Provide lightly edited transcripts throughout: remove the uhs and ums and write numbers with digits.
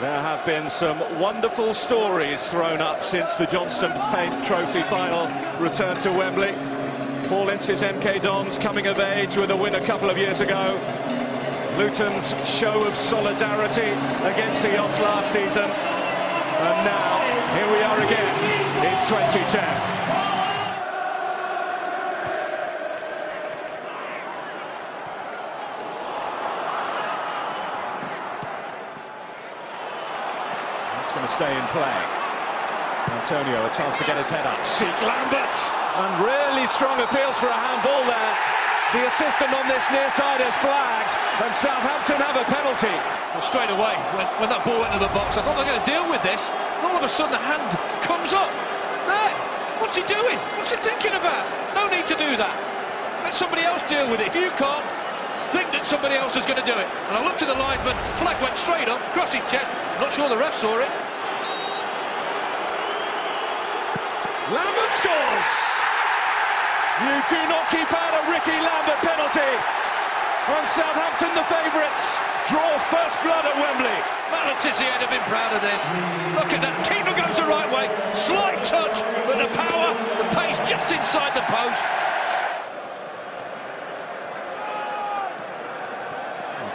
There have been some wonderful stories thrown up since the Johnstones Paint Trophy final returned to Wembley. Paul Ince's MK Dons coming of age with a win a couple of years ago. Luton's show of solidarity against the odds last season. And now, here we are again in 2010. It's going to stay in play. Antonio, a chance to get his head up. Seek Lambert, and really strong appeals for a handball there. The assistant on this near side has flagged, and Southampton have a penalty. Well, straight away, when that ball went into the box, I thought they're going to deal with this. And all of a sudden, the hand comes up. There! What's he doing? What's he thinking about? No need to do that. Let somebody else deal with it. If you can't, think that somebody else is going to do it. And I looked at the linesman, flag went straight up, across his chest. I'm not sure the ref saw it. Lambert scores! You do not keep out a Ricky Lambert penalty. And Southampton, the favourites, draw first blood at Wembley. Malatisi would have been proud of this. Look at that, keeper goes the right way, slight touch, but the power, the pace just inside the post.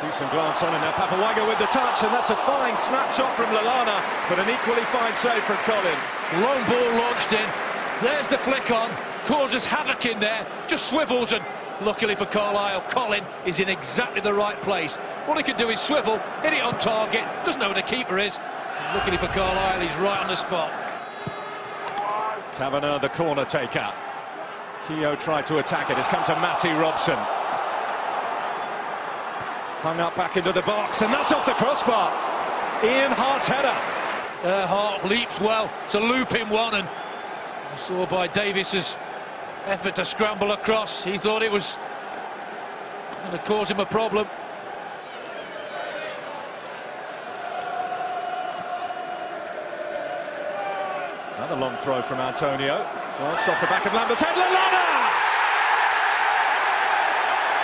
Decent glance on in there, Papawaga with the touch, and that's a fine snapshot from Lallana, but an equally fine save from Colin. Long ball launched in, there's the flick on, causes havoc in there, just swivels, and luckily for Carlisle, Colin is in exactly the right place. All he can do is swivel, hit it on target, doesn't know where the keeper is. Luckily for Carlisle, he's right on the spot. Kavanagh, the corner taker. Keogh tried to attack it, it's come to Matty Robson. Hung up back into the box, and that's off the crossbar. Ian Hart's header. Hart leaps well. It's a looping one, and I saw by Davis's effort to scramble across. He thought it was going to cause him a problem. Another long throw from Antonio. Glanced off the back of Lambert's head. Lallana!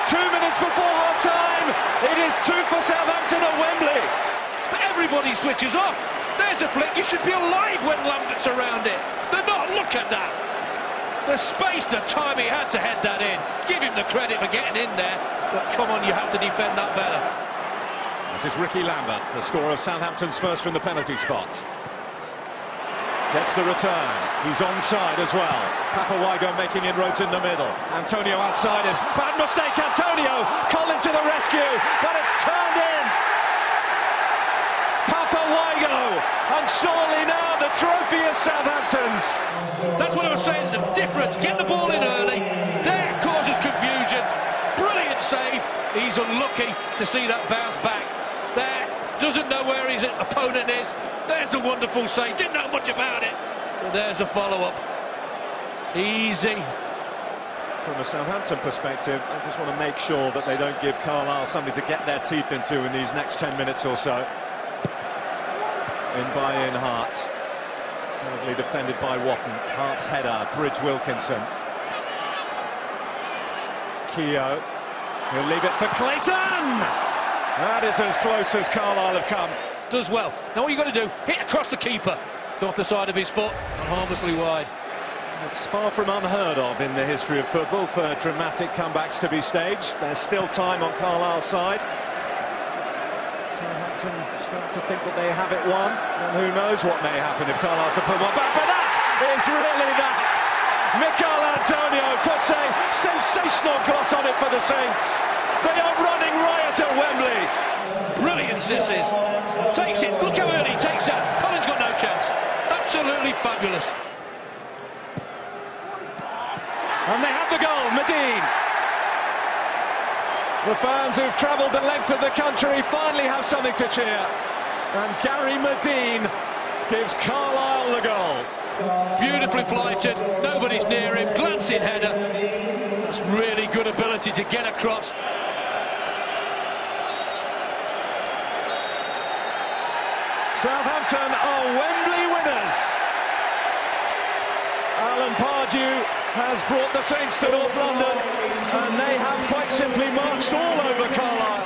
2 minutes before half-time, it is 2 for Southampton at Wembley. Everybody switches off. There's a flick, you should be alive when Lambert's around it. They're not, look at that. The space, the time he had to head that in. Give him the credit for getting in there, but come on, you have to defend that better. This is Ricky Lambert, the scorer of Southampton's first from the penalty spot. Gets the return. He's onside as well. Papawaga making inroads in the middle. Antonio outside him. Bad mistake, Antonio. Colin to the rescue, but it's turned in. Papawaga, and surely now the trophy is Southampton's. That's what I was saying, the difference. Get the ball in early. There causes confusion. Brilliant save. He's unlucky to see that bounce back. There, doesn't know where his opponent is. There's a wonderful save, didn't know much about it, but there's a follow-up. Easy. From a Southampton perspective, I just want to make sure that they don't give Carlisle something to get their teeth into in these next 10 minutes or so. In by Ian Hart. Sadly defended by Watton. Hart's header, Bridge Wilkinson. Keogh. He'll leave it for Clayton! That is as close as Carlisle have come. Does well. Now what you've got to do, hit across the keeper. Go off the side of his foot, and harmlessly wide. It's far from unheard of in the history of football for dramatic comebacks to be staged. There's still time on Carlisle's side. Southampton start to think that they have it won, and who knows what may happen if Carlisle can put one back, but that is really that! Mikel Antonio puts a sensational cross on it for the Saints. They are running riot at Wembley. Brilliant this is. Takes it, look how early he takes that. Colin's got no chance. Absolutely fabulous. And they have the goal, Medine. The fans who've travelled the length of the country finally have something to cheer. And Gary Medine gives Carlisle the goal. Beautifully flighted, nobody's near him, glancing header. That's really good ability to get across. Southampton are Wembley winners. Alan Pardew has brought the Saints to North London, and they have quite simply marched all over Carlisle.